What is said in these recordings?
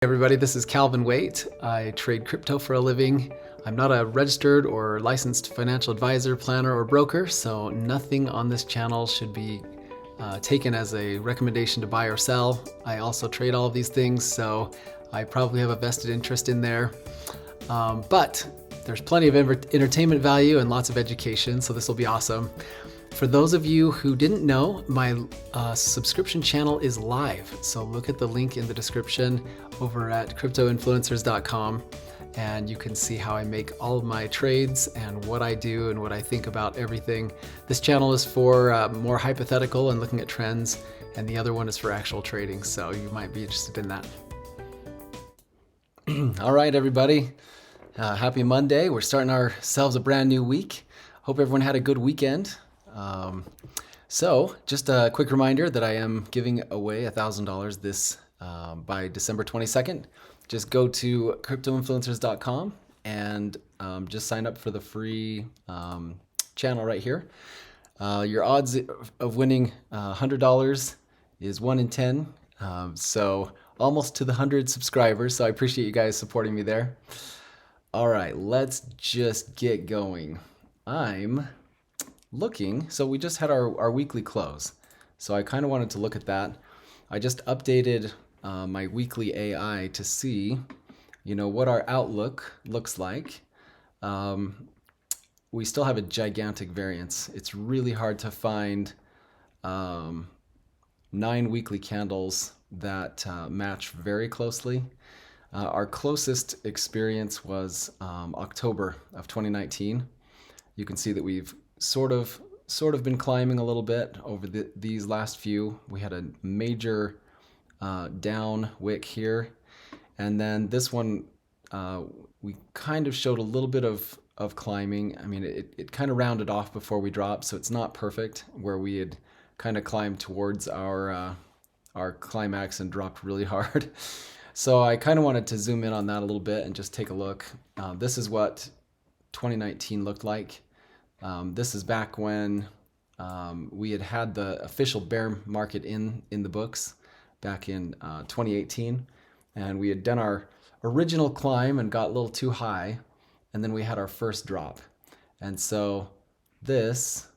Everybody, this is Calvin Waite. I trade crypto for a living. I'm not a registered or licensed financial advisor, planner, or broker, so nothing on this channel should be taken as a recommendation to buy or sell. I also trade all of these things, so I probably have a vested interest in there. But there's plenty of entertainment value and lots of education, so this will be awesome. For those of you who didn't know, my subscription channel is live. So look at the link in the description over at cryptoinfluencers.com and you can see how I make all of my trades and what I do and what I think about everything. This channel is for more hypothetical and looking at trends, and the other one is for actual trading, so you might be interested in that. All right, everybody. Happy Monday. We're starting ourselves a brand new week. Hope everyone had a good weekend. So just a quick reminder that I am giving away $1,000 this by December 22nd. Just go to cryptoinfluencers.com and just sign up for the free channel right here. Your odds of winning $100 is 1 in 10. So almost to the 100 subscribers. So I appreciate you guys supporting me there. All right, let's just get going. I'm looking, so we just had our weekly close. So I kind of wanted to look at that. I just updated my weekly AI to see, what our outlook looks like. We still have a gigantic variance. It's really hard to find 9 weekly candles that match very closely. Our closest experience was October of 2019. You can see that we've sort of been climbing a little bit over these last few. We had a major down wick here, and then this one we kind of showed a little bit of climbing. I mean, it kind of rounded off before we dropped, so it's not perfect where we had kind of climbed towards our climax and dropped really hard. So I kind of wanted to zoom in on that a little bit and just take a look. This is what 2019 looked like. This is back when we had the official bear market in the books back in 2018, and we had done our original climb and got a little too high, and then we had our first drop. And so this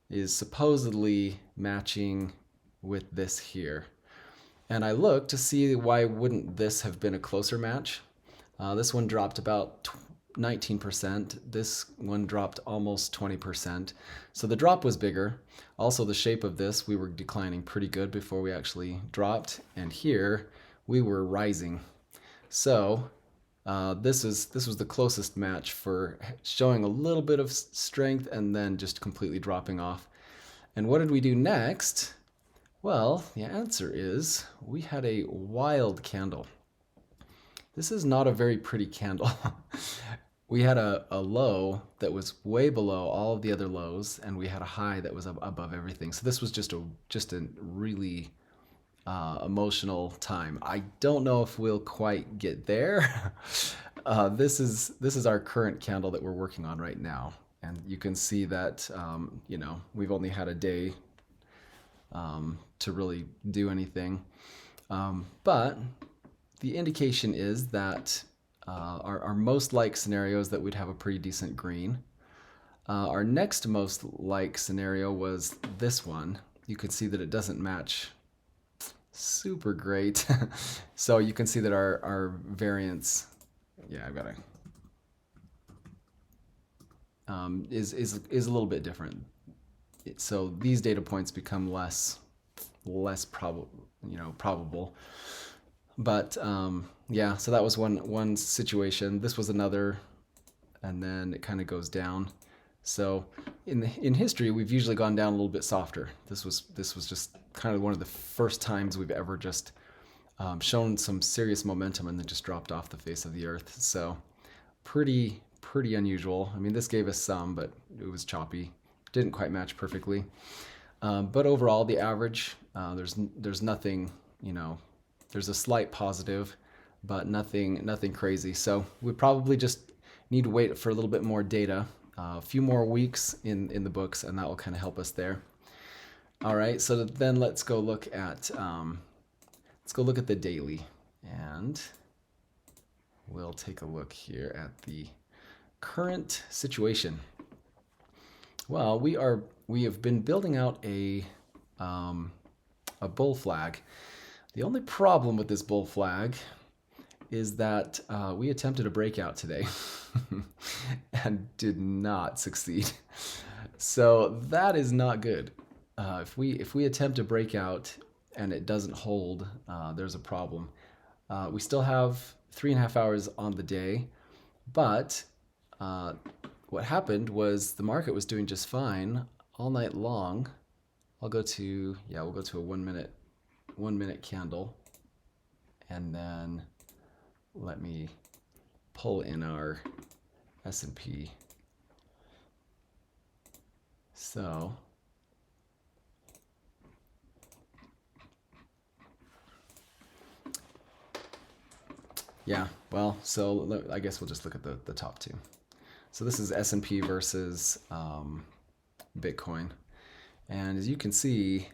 is supposedly matching with this here. And I looked to see why wouldn't this have been a closer match. This one dropped about 19%. This one dropped almost 20%. So the drop was bigger. Also, the shape of this, we were declining pretty good before we actually dropped. And here we were rising. So this was the closest match for showing a little bit of strength and then just completely dropping off. And what did we do next? Well, the answer is we had a wild candle. This is not a very pretty candle. We had a low that was way below all of the other lows, and we had a high that was above everything. So this was just a really emotional time. I don't know if we'll quite get there. This is our current candle that we're working on right now, and you can see that we've only had a day to really do anything, but the indication is that our most like scenario is that we'd have a pretty decent green. Our next most like scenario was this one. You can see that it doesn't match super great. So you can see that our variance, I've got to, is a little bit different. So these data points become less probable. But so that was one situation. This was another, and then it kind of goes down. So in history, we've usually gone down a little bit softer. This was just kind of one of the first times we've ever just shown some serious momentum and then just dropped off the face of the earth. So pretty unusual. I mean, this gave us some, but it was choppy. Didn't quite match perfectly. But overall, the average, there's nothing, there's a slight positive, but nothing crazy. So we probably just need to wait for a little bit more data, a few more weeks in the books, and that will kind of help us there. All right, so then let's go look at the daily. And we'll take a look here at the current situation. Well, we have been building out a bull flag. The only problem with this bull flag is that we attempted a breakout today and did not succeed. So that is not good. If we attempt a breakout and it doesn't hold, there's a problem. We still have 3.5 hours on the day, but what happened was the market was doing just fine all night long. We'll go to a 1 minute candle, and then let me pull in our S&P. So yeah, well, so I guess we'll just look at the top two. So this is S&P versus Bitcoin. And as you can see,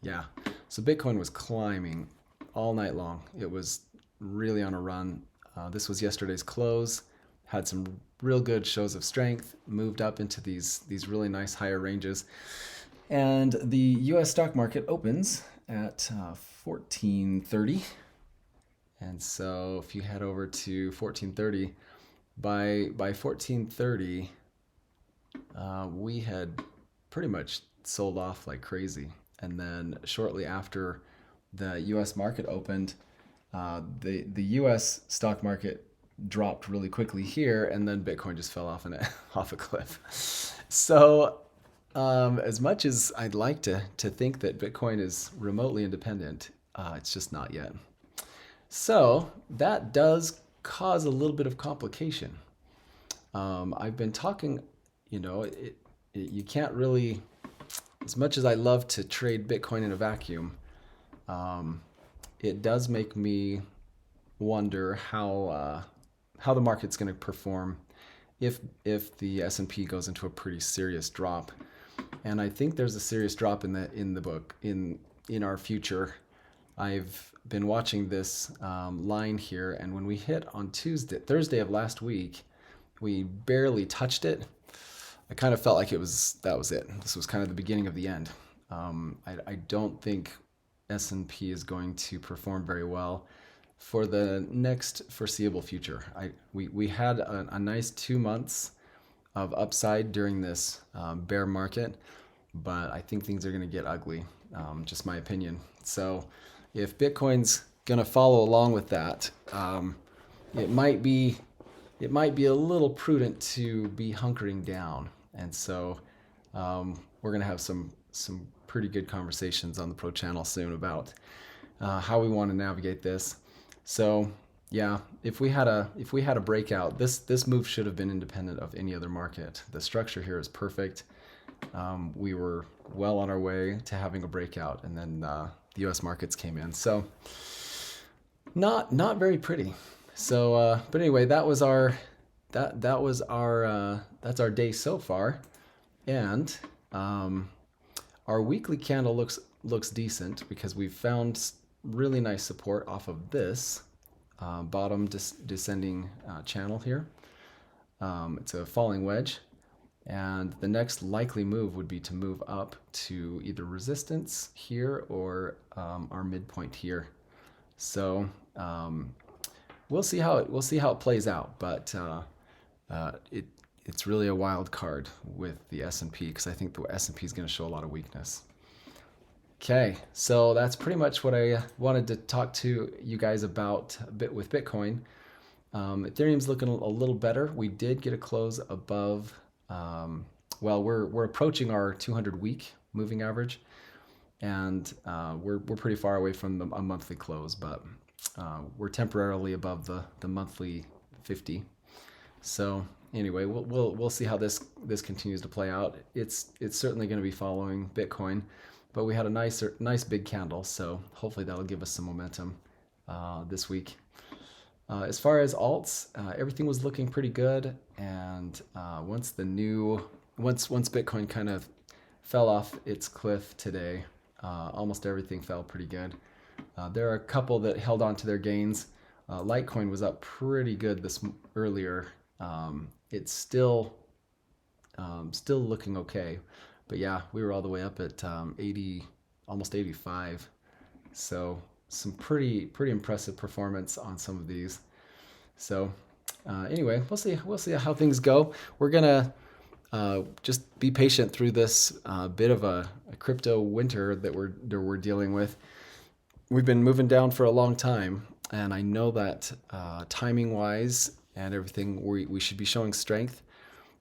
yeah, so Bitcoin was climbing all night long. It was really on a run. This was yesterday's close, had some real good shows of strength, moved up into these really nice higher ranges. And the US stock market opens at 1430. And so if you head over to 1430, by 1430, we had pretty much sold off like crazy. And then shortly after the US market opened, the US stock market dropped really quickly here, and then Bitcoin just fell off off a cliff. So as much as I'd like to think that Bitcoin is remotely independent, it's just not yet. So that does cause a little bit of complication. I've been talking, you can't really, as much as I love to trade Bitcoin in a vacuum, it does make me wonder how the market's going to perform if the S&P goes into a pretty serious drop. And I think there's a serious drop in the book in our future. I've been watching this line here, and when we hit on Thursday of last week, we barely touched it. I kind of felt like that was it. This was kind of the beginning of the end. I don't think S&P is going to perform very well for the next foreseeable future. We had a nice 2 months of upside during this bear market, but I think things are going to get ugly. Just my opinion. So if Bitcoin's going to follow along with that, it might be a little prudent to be hunkering down. And so we're going to have some pretty good conversations on the Pro channel soon about how we want to navigate this. So yeah, if we had a breakout, this move should have been independent of any other market. The structure here is perfect. We were well on our way to having a breakout, and then the U.S. markets came in. So not very pretty. So but anyway, that's our day so far, and our weekly candle looks decent because we've found really nice support off of this bottom descending channel here. It's a falling wedge, and the next likely move would be to move up to either resistance here or our midpoint here. So we'll see how it plays out, but it's really a wild card with the S&P because I think the S&P is going to show a lot of weakness. Okay, so that's pretty much what I wanted to talk to you guys about a bit with Bitcoin. Ethereum's looking a little better. We did get a close above, well, we're approaching our 200-week moving average, and we're pretty far away from a monthly close, but we're temporarily above the monthly 50. So anyway, we'll see how this continues to play out. It's certainly going to be following Bitcoin. But we had a nice big candle, so hopefully that'll give us some momentum this week. As far as alts, everything was looking pretty good, and once Bitcoin kind of fell off its cliff today, almost everything fell pretty good. There are a couple that held on to their gains. Litecoin was up pretty good earlier. It's still looking okay, but yeah, we were all the way up at 80, almost 85. So some pretty impressive performance on some of these. So anyway, we'll see how things go. We're gonna just be patient through this bit of a crypto winter that we're dealing with. We've been moving down for a long time, and I know that timing wise and everything, we should be showing strength.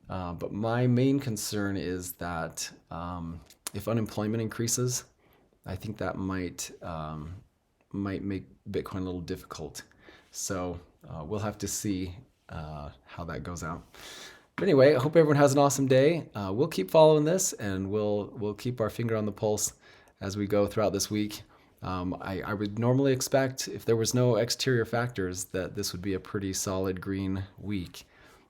But my main concern is that if unemployment increases, I think that might make Bitcoin a little difficult. So we'll have to see how that goes out. But anyway, I hope everyone has an awesome day. We'll keep following this, and we'll keep our finger on the pulse as we go throughout this week. I would normally expect, if there was no exterior factors, that this would be a pretty solid green week.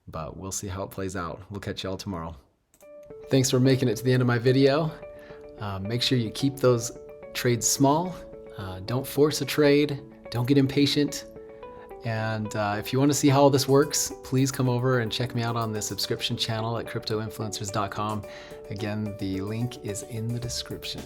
But we'll see how it plays out. We'll catch you all tomorrow. Thanks for making it to the end of my video. Make sure you keep those trades small. Don't force a trade. Don't get impatient. And if you want to see how all this works, please come over and check me out on the subscription channel at cryptoinfluencers.com. Again, the link is in the description.